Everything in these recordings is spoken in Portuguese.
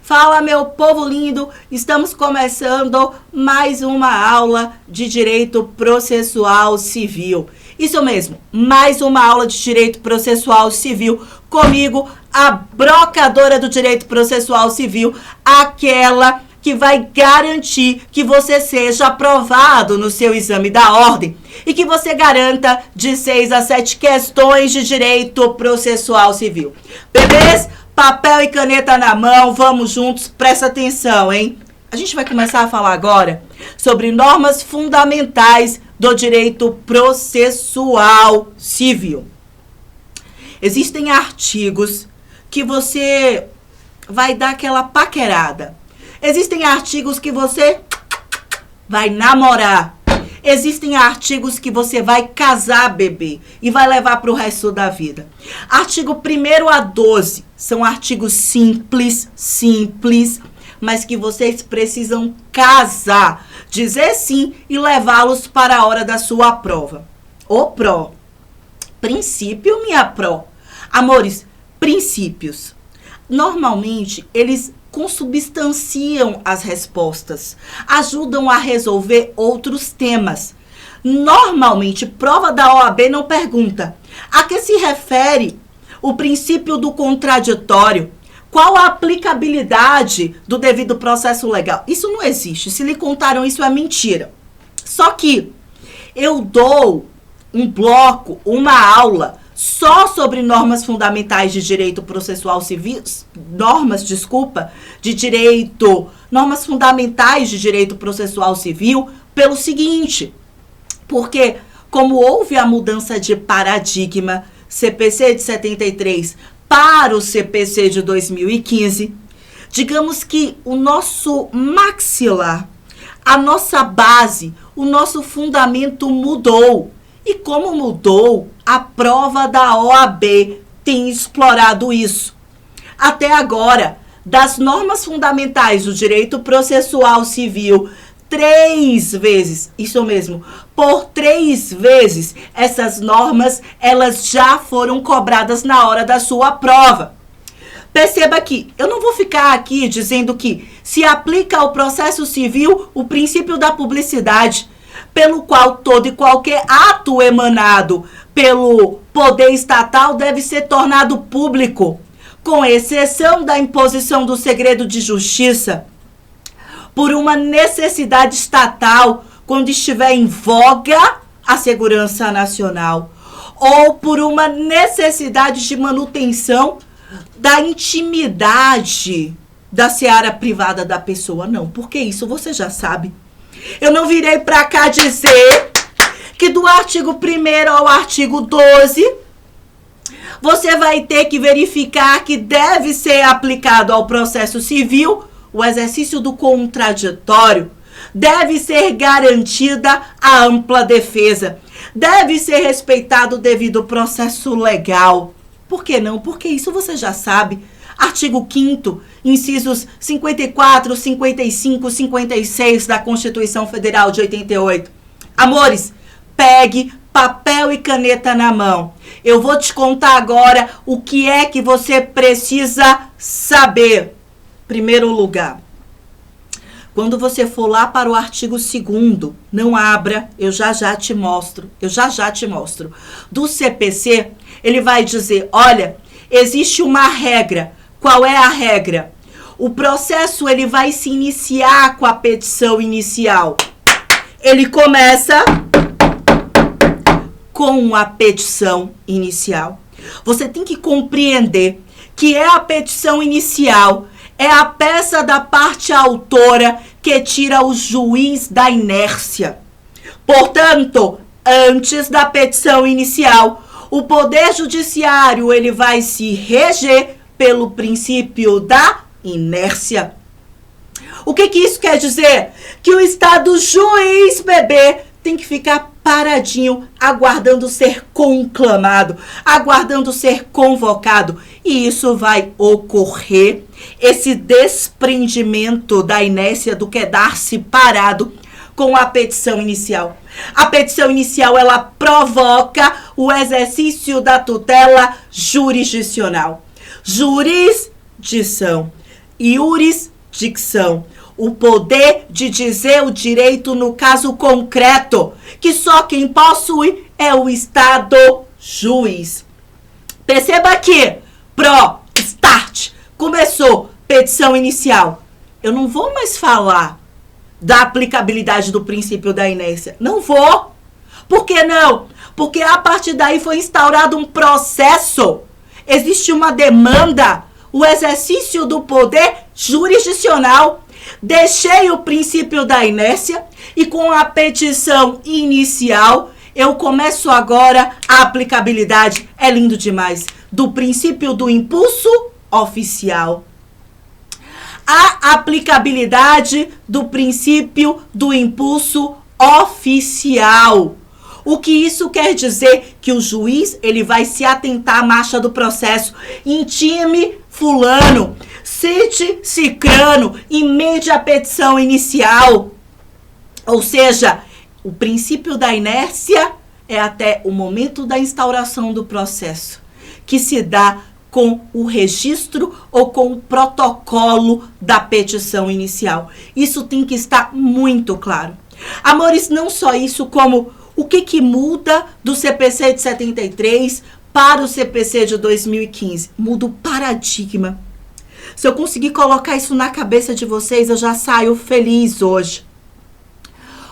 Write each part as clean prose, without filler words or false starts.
Fala, meu povo lindo! Estamos começando mais uma aula de Direito Processual Civil. Isso mesmo, mais uma aula de Direito Processual Civil comigo, a brocadora do Direito Processual Civil, aquela que vai garantir que você seja aprovado no seu exame da ordem e que você garanta de 6 a 7 questões de Direito Processual Civil. Bebês, papel e caneta na mão, vamos juntos, presta atenção, hein? A gente vai começar a falar agora sobre normas fundamentais do direito processual civil. Existem artigos que você vai dar aquela paquerada. Existem artigos que você vai namorar. Existem artigos que você vai casar, bebê, e vai levar para o resto da vida. Artigo 1º a 12 são artigos simples, mas que vocês precisam casar, dizer sim e levá-los para a hora da sua prova. O pró. Princípio, minha pró. Amores, princípios. Normalmente, eles consubstanciam as respostas, ajudam a resolver outros temas. Normalmente, prova da OAB não pergunta a que se refere o princípio do contraditório, qual a aplicabilidade do devido processo legal. Isso não existe. Se lhe contaram isso, é mentira. Só que eu dou um bloco, uma aula só sobre normas fundamentais de direito processual civil, normas fundamentais de direito processual civil, pelo seguinte, porque como houve a mudança de paradigma, CPC de 73 para o CPC de 2015, digamos que o nosso maxilar, a nossa base, o nosso fundamento mudou. E como mudou, a prova da OAB tem explorado isso. Até agora, das normas fundamentais do direito processual civil, 3 vezes, isso mesmo, por 3 vezes, essas normas, elas já foram cobradas na hora da sua prova. Perceba que eu não vou ficar aqui dizendo que se aplica ao processo civil o princípio da publicidade, pelo qual todo e qualquer ato emanado pelo poder estatal deve ser tornado público, com exceção da imposição do segredo de justiça, por uma necessidade estatal, quando estiver em voga a segurança nacional, ou por uma necessidade de manutenção da intimidade da seara privada da pessoa. Não, porque isso você já sabe. Eu não virei para cá dizer que do artigo 1º ao artigo 12, você vai ter que verificar que deve ser aplicado ao processo civil o exercício do contraditório, deve ser garantida a ampla defesa, deve ser respeitado o devido processo legal. Por que não? Porque isso você já sabe. Artigo 5º, incisos 54, 55, 56 da Constituição Federal de 88. Amores, pegue papel e caneta na mão. Eu vou te contar agora o que é que você precisa saber. Primeiro lugar, quando você for lá para o artigo 2º, não abra, eu já te mostro. Do CPC, ele vai dizer, olha, existe uma regra. Qual é a regra? O processo ele vai se iniciar com a petição inicial. Ele começa com a petição inicial. Você tem que compreender que é a petição inicial, é a peça da parte autora que tira o juiz da inércia. Portanto, antes da petição inicial, o Poder Judiciário ele vai se reger pelo princípio da inércia. O que isso quer dizer? Que o Estado juiz, bebê, tem que ficar paradinho, aguardando ser conclamado, aguardando ser convocado. E isso vai ocorrer, esse desprendimento da inércia do quedar-se parado com a petição inicial. A petição inicial, ela provoca o exercício da tutela jurisdicional. Jurisdição jurisdicção. O poder de dizer o direito no caso concreto, que só quem possui é o Estado juiz. Perceba que start, começou, petição inicial. Eu não vou mais falar da aplicabilidade do princípio da inércia. Não vou. Por que não? Porque a partir daí foi instaurado um processo. Existe uma demanda, o exercício do poder jurisdicional. Deixei o princípio da inércia e com a petição inicial, eu começo agora a aplicabilidade, é lindo demais, do princípio do impulso oficial. A aplicabilidade do princípio do impulso oficial. O que isso quer dizer? Que o juiz ele vai se atentar à marcha do processo. Intime fulano, cite cicrano, emende a petição inicial. Ou seja, o princípio da inércia é até o momento da instauração do processo, que se dá com o registro ou com o protocolo da petição inicial. Isso tem que estar muito claro. Amores, não só isso, como o que muda do CPC de 73 para o CPC de 2015? Muda o paradigma. Se eu conseguir colocar isso na cabeça de vocês, eu já saio feliz hoje.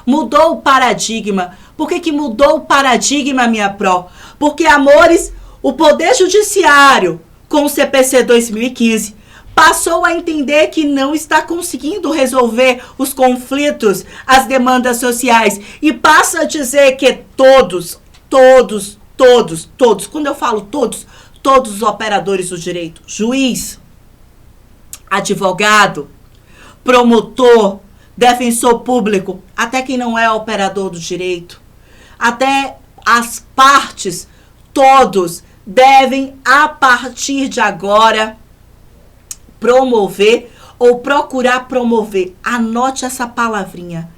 Mudou o paradigma. Por que mudou o paradigma, minha pró? Porque, amores, o Poder Judiciário, com o CPC 2015, passou a entender que não está conseguindo resolver os conflitos, as demandas sociais, e passa a dizer que todos, quando eu falo todos os operadores do direito, juiz, advogado, promotor, defensor público, até quem não é operador do direito, até as partes, todos devem, a partir de agora, promover ou procurar promover, anote essa palavrinha,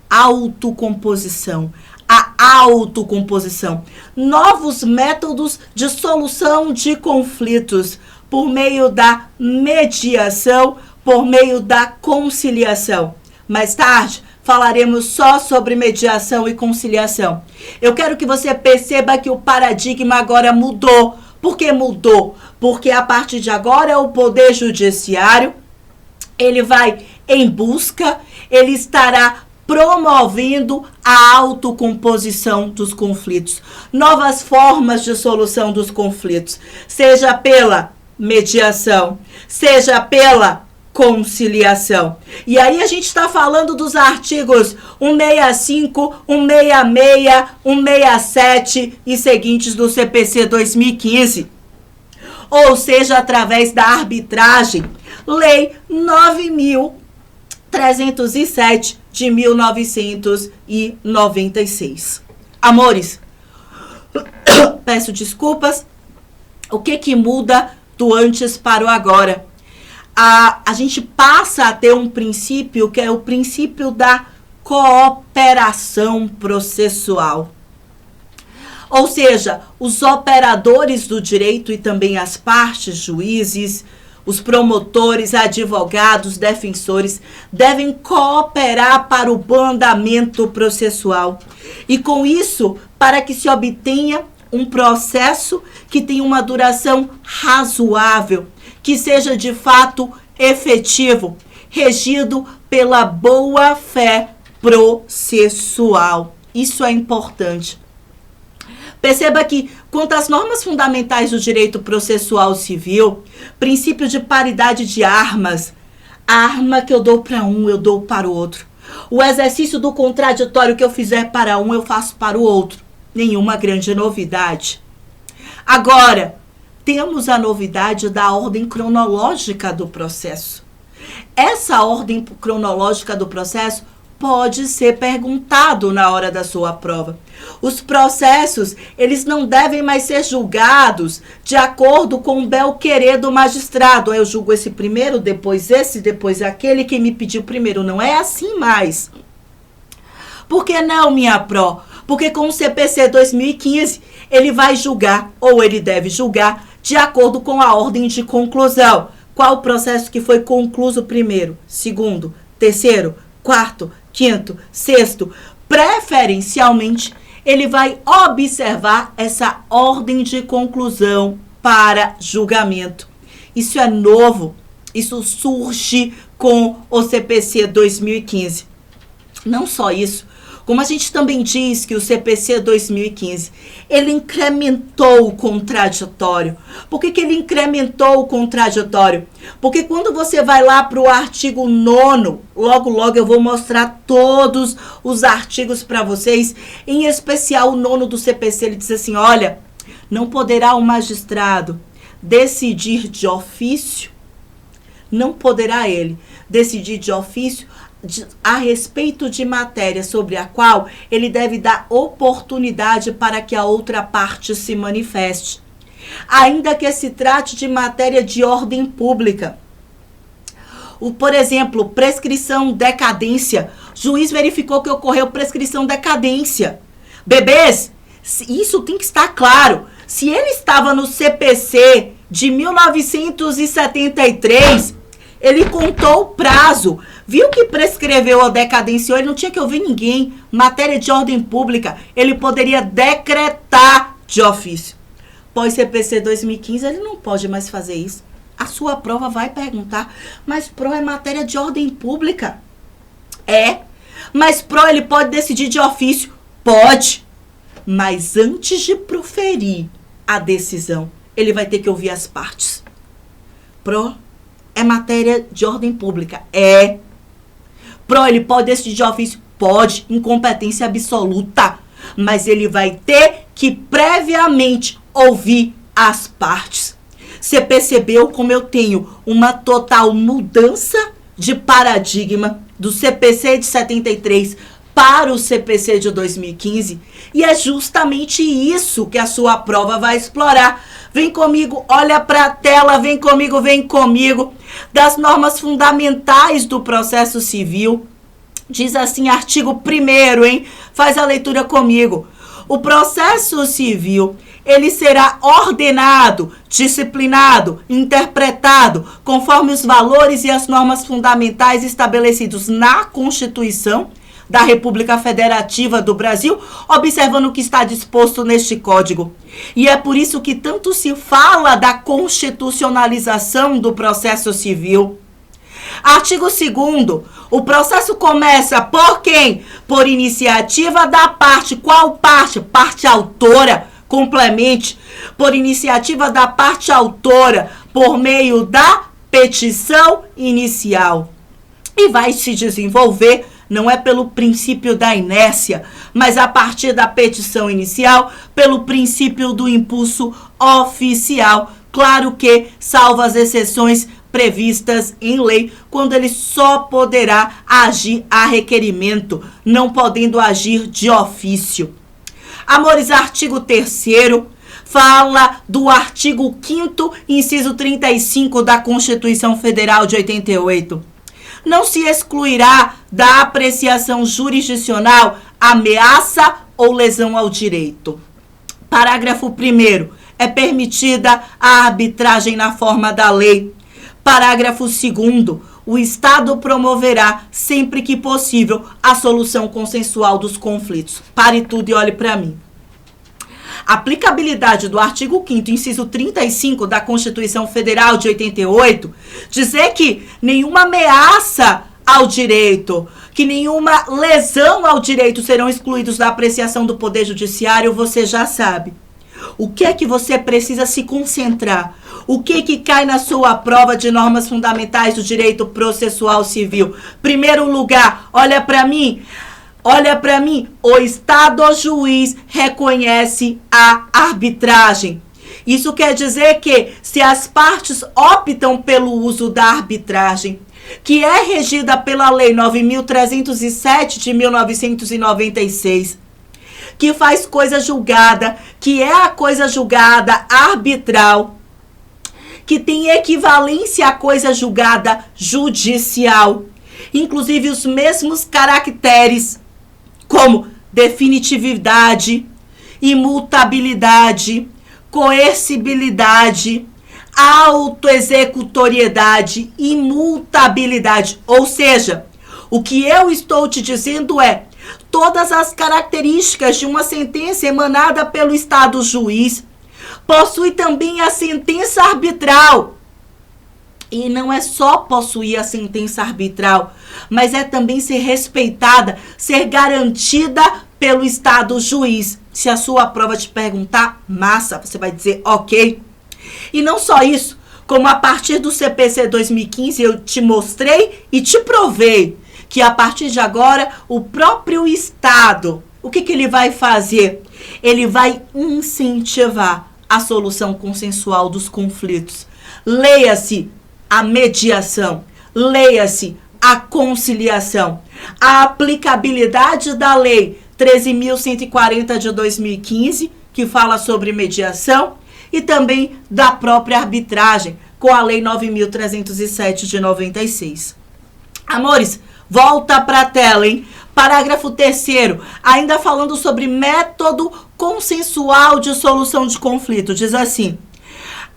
autocomposição. A autocomposição. Novos métodos de solução de conflitos por meio da mediação, por meio da conciliação. Mais tarde, falaremos só sobre mediação e conciliação. Eu quero que você perceba que o paradigma agora mudou. Por que mudou? Porque a partir de agora o Poder Judiciário, ele vai em busca, ele estará promovendo a autocomposição dos conflitos. Novas formas de solução dos conflitos, seja pela mediação, seja pela conciliação. E aí a gente está falando dos artigos 165, 166, 167 e seguintes do CPC 2015. Ou seja, através da arbitragem, Lei 9.307 de 1996. Amores, peço desculpas. O que muda do antes para o agora? A gente passa a ter um princípio que é o princípio da cooperação processual. Ou seja, os operadores do direito e também as partes, juízes, os promotores, advogados, defensores, devem cooperar para o bom andamento processual. E com isso, para que se obtenha um processo que tenha uma duração razoável, que seja de fato efetivo, regido pela boa-fé processual. Isso é importante. Perceba que, quanto às normas fundamentais do direito processual civil, princípio de paridade de armas, a arma que eu dou para um, eu dou para o outro. O exercício do contraditório que eu fizer para um, eu faço para o outro. Nenhuma grande novidade. Agora, temos a novidade da ordem cronológica do processo. Essa ordem cronológica do processo pode ser perguntado na hora da sua prova. Os processos, eles não devem mais ser julgados de acordo com o bel querer do magistrado. Eu julgo esse primeiro, depois esse, depois aquele que me pediu primeiro. Não é assim mais. Por que não, minha pró? Porque com o CPC 2015, ele vai julgar, ou ele deve julgar, de acordo com a ordem de conclusão. qual o processo que foi concluído primeiro, segundo, terceiro, quarto, quinto, sexto. Preferencialmente, ele vai observar essa ordem de conclusão para julgamento. Isso é novo, isso surge com o CPC 2015. Não só isso, como a gente também diz que o CPC 2015, ele incrementou o contraditório. Por que ele incrementou o contraditório? Porque quando você vai lá para o artigo 9º, logo eu vou mostrar todos os artigos para vocês, em especial o 9º do CPC, ele diz assim, olha, não poderá o magistrado decidir de ofício, não poderá ele decidir de ofício a respeito de matéria sobre a qual ele deve dar oportunidade para que a outra parte se manifeste, ainda que se trate de matéria de ordem pública. Por exemplo, prescrição, decadência. Juiz verificou que ocorreu prescrição, decadência. Bebês, isso tem que estar claro. Se ele estava no CPC de 1973, ele contou o prazo, viu que prescreveu ou decadenciou, ele não tinha que ouvir ninguém. Matéria de ordem pública, ele poderia decretar de ofício. Pós-CPC 2015, ele não pode mais fazer isso. A sua prova vai perguntar, mas PRO é matéria de ordem pública? É. Mas PRO ele pode decidir de ofício? Pode. Mas antes de proferir a decisão, ele vai ter que ouvir as partes. PRO é matéria de ordem pública? É. PRO, ele pode decidir de ofício? Pode, incompetência absoluta. Mas ele vai ter que previamente ouvir as partes. Você percebeu como eu tenho uma total mudança de paradigma do CPC de 73 para o CPC de 2015? E é justamente isso que a sua prova vai explorar. Vem comigo, olha para a tela, vem comigo. Das normas fundamentais do processo civil. Diz assim, artigo 1º, hein? Faz a leitura comigo. O processo civil, ele será ordenado, disciplinado, interpretado, conforme os valores e as normas fundamentais estabelecidos na Constituição da República Federativa do Brasil, observando o que está disposto neste Código. E é por isso que tanto se fala da constitucionalização do processo civil. Artigo 2º, o processo começa por quem? Por iniciativa da parte. Qual parte? Parte autora. Complemente. Por iniciativa da parte autora, por meio da petição inicial. E vai se desenvolver, não é pelo princípio da inércia, mas a partir da petição inicial, pelo princípio do impulso oficial. Claro que, salvo as exceções previstas em lei, quando ele só poderá agir a requerimento, não podendo agir de ofício. Amores, artigo 3º fala do artigo 5º, inciso 35 da Constituição Federal de 88. Não se excluirá da apreciação jurisdicional ameaça ou lesão ao direito. Parágrafo 1º. É permitida a arbitragem na forma da lei. Parágrafo 2º. O Estado promoverá, sempre que possível, a solução consensual dos conflitos. Pare tudo e olhe para mim. Aplicabilidade do artigo 5º, inciso 35 da Constituição Federal de 88, dizer que nenhuma ameaça ao direito, que nenhuma lesão ao direito serão excluídos da apreciação do Poder Judiciário, você já sabe. O que é que você precisa se concentrar? O que é que cai na sua prova de normas fundamentais do direito processual civil? Primeiro lugar, olha para mim, o Estado ou juiz reconhece a arbitragem. Isso quer dizer que se as partes optam pelo uso da arbitragem, que é regida pela Lei 9.307 de 1996, que faz coisa julgada, que é a coisa julgada arbitral, que tem equivalência à coisa julgada judicial, inclusive os mesmos caracteres, como definitividade, imutabilidade, coercibilidade, autoexecutoriedade, imutabilidade. Ou seja, o que eu estou te dizendo é todas as características de uma sentença emanada pelo Estado juiz possui também a sentença arbitral. E não é só possuir a sentença arbitral, mas é também ser respeitada, ser garantida pelo Estado juiz. Se a sua prova te perguntar, massa, você vai dizer ok. E não só isso, como a partir do CPC 2015 eu te mostrei e te provei que a partir de agora o próprio Estado, o que ele vai fazer? Ele vai incentivar a solução consensual dos conflitos. Leia-se a mediação, leia-se a conciliação, a aplicabilidade da Lei 13.140 de 2015, que fala sobre mediação, e também da própria arbitragem, com a Lei 9.307 de 96. Amores, volta para a tela, hein? Parágrafo 3º, ainda falando sobre método consensual de solução de conflito, diz assim: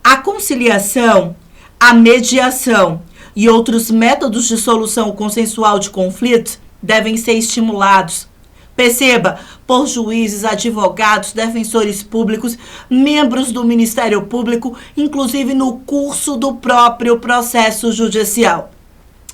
a conciliação, a mediação e outros métodos de solução consensual de conflitos devem ser estimulados. Perceba, por juízes, advogados, defensores públicos, membros do Ministério Público, inclusive no curso do próprio processo judicial.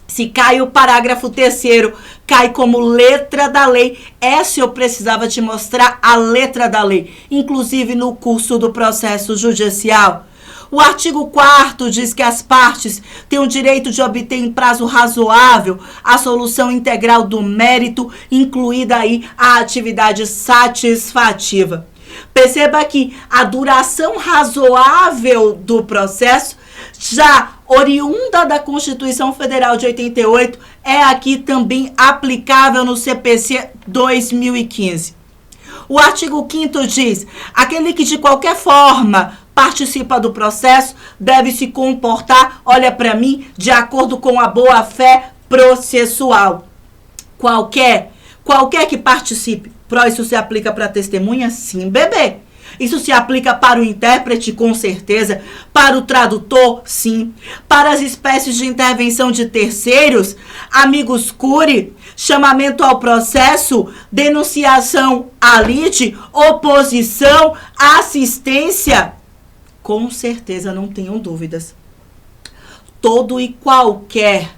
Se cai o parágrafo 3º, cai como letra da lei. Essa eu precisava te mostrar a letra da lei, inclusive no curso do processo judicial. O artigo 4º diz que as partes têm o direito de obter em prazo razoável a solução integral do mérito, incluída aí a atividade satisfativa. Perceba que a duração razoável do processo, já oriunda da Constituição Federal de 88, é aqui também aplicável no CPC 2015. O artigo 5º diz: aquele que de qualquer forma participa do processo deve se comportar, olha para mim, de acordo com a boa-fé processual. Qualquer que participe. Isso se aplica para a testemunha? Sim, bebê. Isso se aplica para o intérprete, com certeza. Para o tradutor, sim. Para as espécies de intervenção de terceiros, amigos curi, chamamento ao processo, denunciação à lide, oposição, assistência. Com certeza, não tenham dúvidas. Toda e qualquer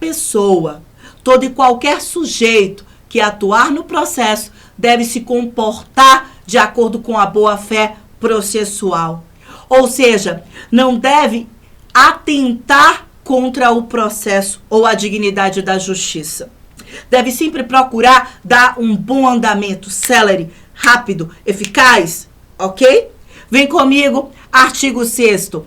pessoa, todo e qualquer sujeito que atuar no processo deve se comportar de acordo com a boa-fé processual. Ou seja, não deve atentar contra o processo ou a dignidade da justiça. Deve sempre procurar dar um bom andamento, célere, rápido, eficaz, ok? Vem comigo, artigo 6º.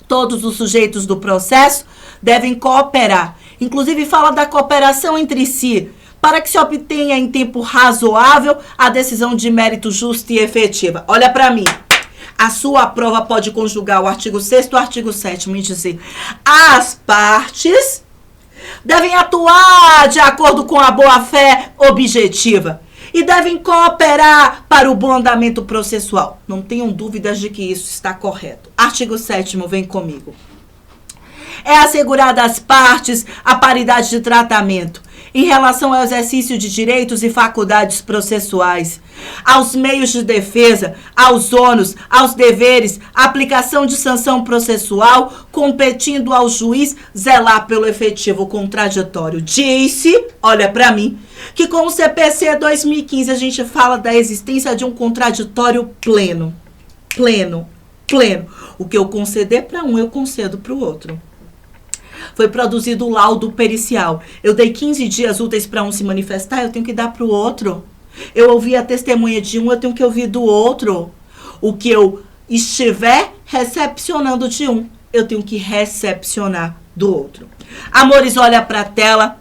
Todos os sujeitos do processo devem cooperar. Inclusive fala da cooperação entre si, para que se obtenha em tempo razoável a decisão de mérito justa e efetiva. Olha para mim. A sua prova pode conjugar o artigo 6º e o artigo 7º e dizer: as partes devem atuar de acordo com a boa-fé objetiva e devem cooperar para o bom andamento processual. Não tenham dúvidas de que isso está correto. Artigo 7º, vem comigo. É assegurada às partes a paridade de tratamento em relação ao exercício de direitos e faculdades processuais, aos meios de defesa, aos ônus, aos deveres, aplicação de sanção processual, competindo ao juiz zelar pelo efetivo contraditório. Disse, olha para mim, que com o CPC 2015 a gente fala da existência de um contraditório pleno. Pleno. O que eu conceder para um, eu concedo para o outro. Foi produzido o laudo pericial. Eu dei 15 dias úteis para um se manifestar, eu tenho que dar para o outro. Eu ouvi a testemunha de um, eu tenho que ouvir do outro. O que eu estiver recepcionando de um, eu tenho que recepcionar do outro. Amores, olha para a tela.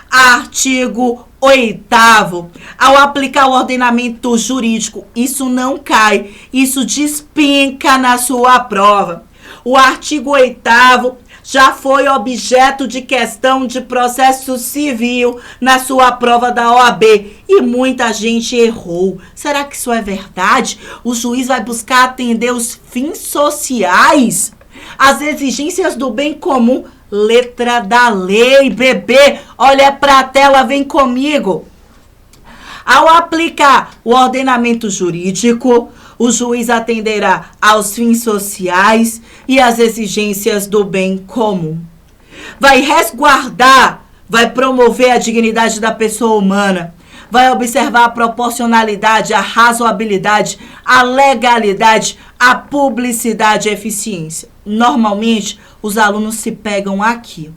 Artigo 8º. Ao aplicar o ordenamento jurídico, isso não cai, isso despenca na sua prova. O artigo 8º já foi objeto de questão de processo civil na sua prova da OAB e muita gente errou. Será que isso é verdade? O juiz vai buscar atender os fins sociais, as exigências do bem comum, letra da lei, bebê. Olha pra tela, vem comigo. Ao aplicar o ordenamento jurídico, o juiz atenderá aos fins sociais e às exigências do bem comum. Vai resguardar, vai promover a dignidade da pessoa humana, vai observar a proporcionalidade, a razoabilidade, a legalidade, a publicidade e a eficiência. Normalmente, os alunos se pegam aqui.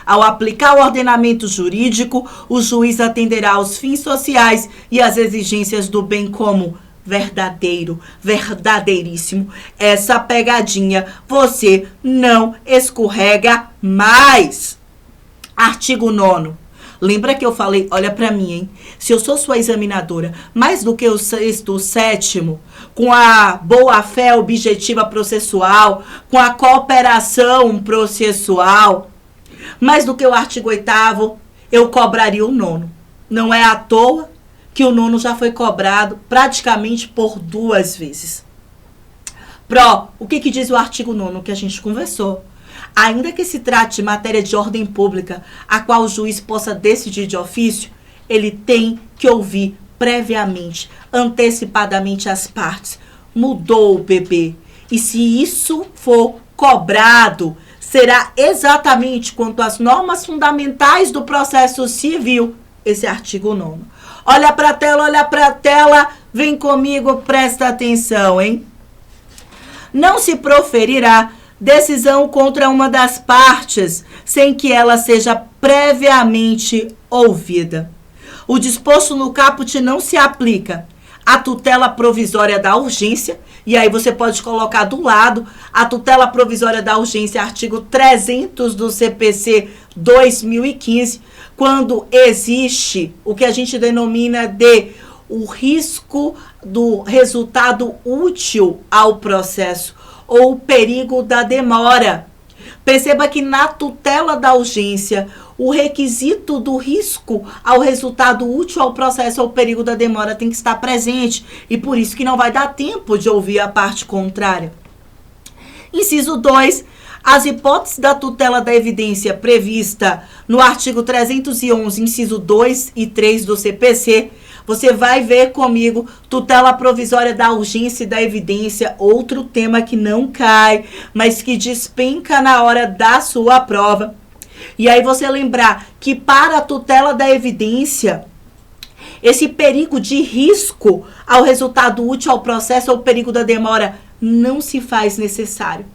Ao aplicar o ordenamento jurídico, o juiz atenderá aos fins sociais e às exigências do bem comum. Verdadeiro, verdadeiríssimo. Essa pegadinha você não escorrega mais. Artigo 9º. Lembra que eu falei, olha pra mim, hein? Se eu sou sua examinadora, mais do que o 6º, o 7º, com a boa-fé objetiva processual, com a cooperação processual, mais do que o artigo 8º, eu cobraria o 9º. Não é à toa que o 9º já foi cobrado praticamente por 2 vezes. O que diz o artigo 9º que a gente conversou? Ainda que se trate de matéria de ordem pública, a qual o juiz possa decidir de ofício, ele tem que ouvir previamente, antecipadamente as partes. Mudou o bebê. E se isso for cobrado, será exatamente quanto às normas fundamentais do processo civil, esse artigo 9º. Olha pra tela, vem comigo, presta atenção, hein? Não se proferirá decisão contra uma das partes sem que ela seja previamente ouvida. O disposto no caput não se aplica à tutela provisória da urgência, e aí você pode colocar do lado a tutela provisória da urgência, artigo 300 do CPC 2015, quando existe o que a gente denomina de o risco do resultado útil ao processo ou o perigo da demora. Perceba que na tutela da urgência, o requisito do risco ao resultado útil ao processo ou perigo da demora tem que estar presente, e por isso que não vai dar tempo de ouvir a parte contrária. Inciso 2. As hipóteses da tutela da evidência prevista no artigo 311, inciso 2 e 3 do CPC, você vai ver comigo tutela provisória da urgência e da evidência, outro tema que não cai, mas que despenca na hora da sua prova. E aí você lembrar que para a tutela da evidência, esse perigo de risco ao resultado útil ao processo ou perigo da demora não se faz necessário.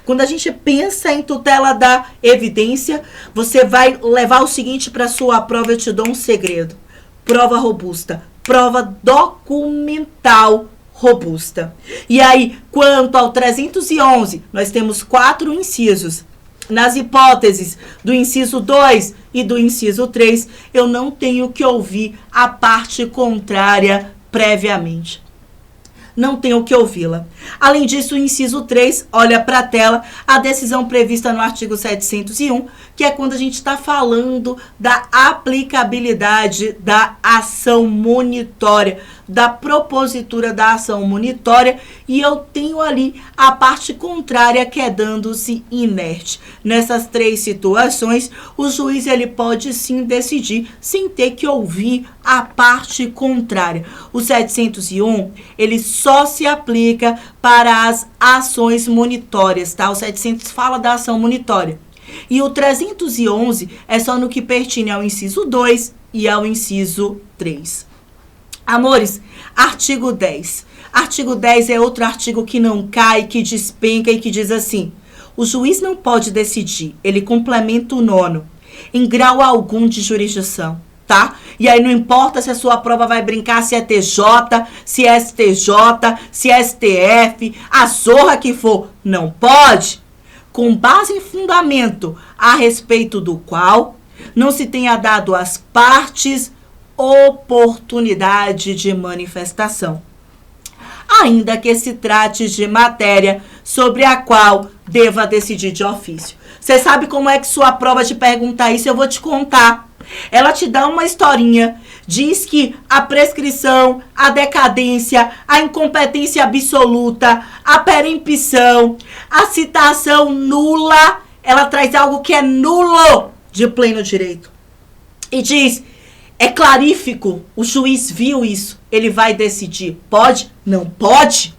Quando a gente pensa em tutela da evidência, você vai levar o seguinte para a sua prova, eu te dou um segredo. Prova robusta, prova documental robusta. E aí, quanto ao 311, nós temos 4 incisos. Nas hipóteses do inciso 2 e do inciso 3, eu não tenho que ouvir a parte contrária previamente. Não tenho que ouvi-la. Além disso, o inciso 3, olha para a tela, a decisão prevista no artigo 701, que é quando a gente está falando da aplicabilidade da ação monitória, da propositura da ação monitória, e eu tenho ali a parte contrária quedando-se inerte. Nessas 3 situações, o juiz ele pode sim decidir sem ter que ouvir a parte contrária. O 701, ele só se aplica para as ações monitórias, tá? O 700 fala da ação monitória. E o 311 é só no que pertine ao inciso 2 e ao inciso 3. Amores, artigo 10. Artigo 10 é outro artigo que não cai, que despenca e que diz assim: o juiz não pode decidir, ele complementa o 9º, em grau algum de jurisdição, tá? E aí não importa se a sua prova vai brincar se é TJ, se é STJ, se é STF, a zorra que for, não pode, com base em fundamento a respeito do qual não se tenha dado às partes oportunidade de manifestação, ainda que se trate de matéria sobre a qual deva decidir de ofício. Você sabe como é que sua prova te pergunta isso? Eu vou te contar. Ela te dá uma historinha, diz que a prescrição, a decadência, a incompetência absoluta, a perempção, a citação nula, ela traz algo que é nulo de pleno direito. E diz, é clarífico, o juiz viu isso, ele vai decidir. Pode? Não pode?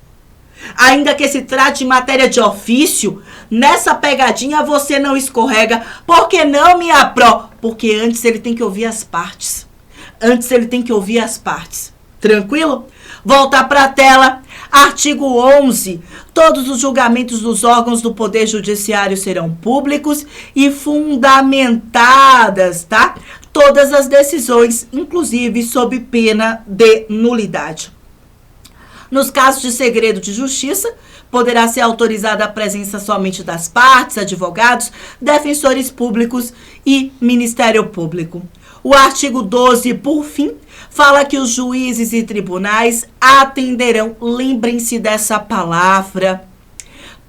Ainda que se trate de matéria de ofício, nessa pegadinha você não escorrega. Por que não, minha pró? Porque antes ele tem que ouvir as partes. Tranquilo? Voltar para a tela. Artigo 11. Todos os julgamentos dos órgãos do Poder Judiciário serão públicos e fundamentadas, tá? Todas as decisões, inclusive sob pena de nulidade. Nos casos de segredo de justiça, poderá ser autorizada a presença somente das partes, advogados, defensores públicos e Ministério Público. O artigo 12, por fim, fala que os juízes e tribunais atenderão, lembrem-se dessa palavra,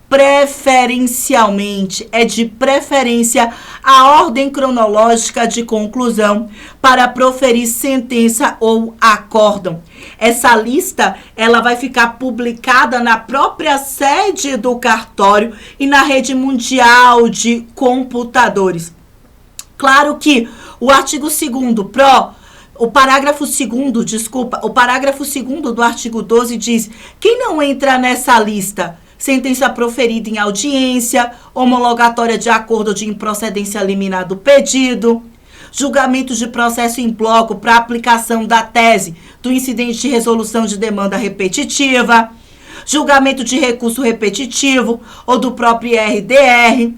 preferencialmente, é de preferência a ordem cronológica de conclusão para proferir sentença ou acórdão. Essa lista, ela vai ficar publicada na própria sede do cartório e na rede mundial de computadores. Claro que o artigo 2º, o parágrafo 2º do artigo 12 diz: quem não entra nessa lista? Sentença proferida em audiência, homologatória de acordo de improcedência liminar do pedido, julgamento de processo em bloco para aplicação da tese do incidente de resolução de demanda repetitiva, julgamento de recurso repetitivo ou do próprio IRDR,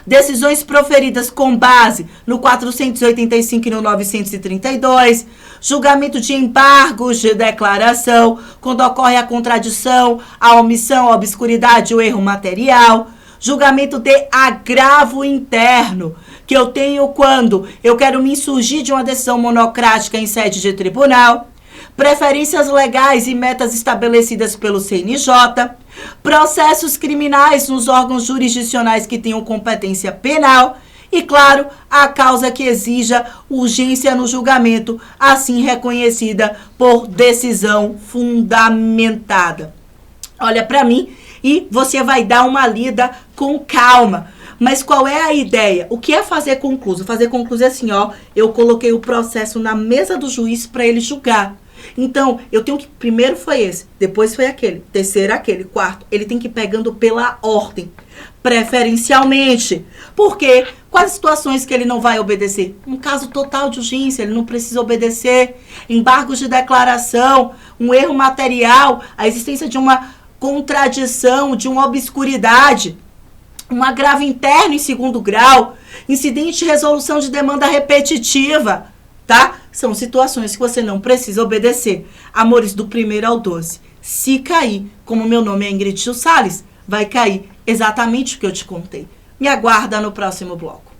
decisões proferidas com base no 485 e no 932, julgamento de embargos de declaração, quando ocorre a contradição, a omissão, a obscuridade, o erro material, julgamento de agravo interno, que eu tenho quando eu quero me insurgir de uma decisão monocrática em sede de tribunal, preferências legais e metas estabelecidas pelo CNJ, processos criminais nos órgãos jurisdicionais que tenham competência penal e, claro, a causa que exija urgência no julgamento, assim reconhecida por decisão fundamentada. Olha para mim e você vai dar uma lida com calma. Mas qual é a ideia? O que é fazer concluso? Fazer concluso é assim, ó, eu coloquei o processo na mesa do juiz para ele julgar. Então, eu tenho que, primeiro foi esse, depois foi aquele, terceiro aquele, quarto. Ele tem que ir pegando pela ordem, preferencialmente. Porque quais situações que ele não vai obedecer? Um caso total de urgência, ele não precisa obedecer. Embargos de declaração, um erro material, a existência de uma contradição, de uma obscuridade, um agravo interno em 2º grau, incidente de resolução de demanda repetitiva, tá? São situações que você não precisa obedecer. Amores, do 1º ao 12. Se cair, como meu nome é Ingrid Salles, vai cair exatamente o que eu te contei. Me aguarda no próximo bloco.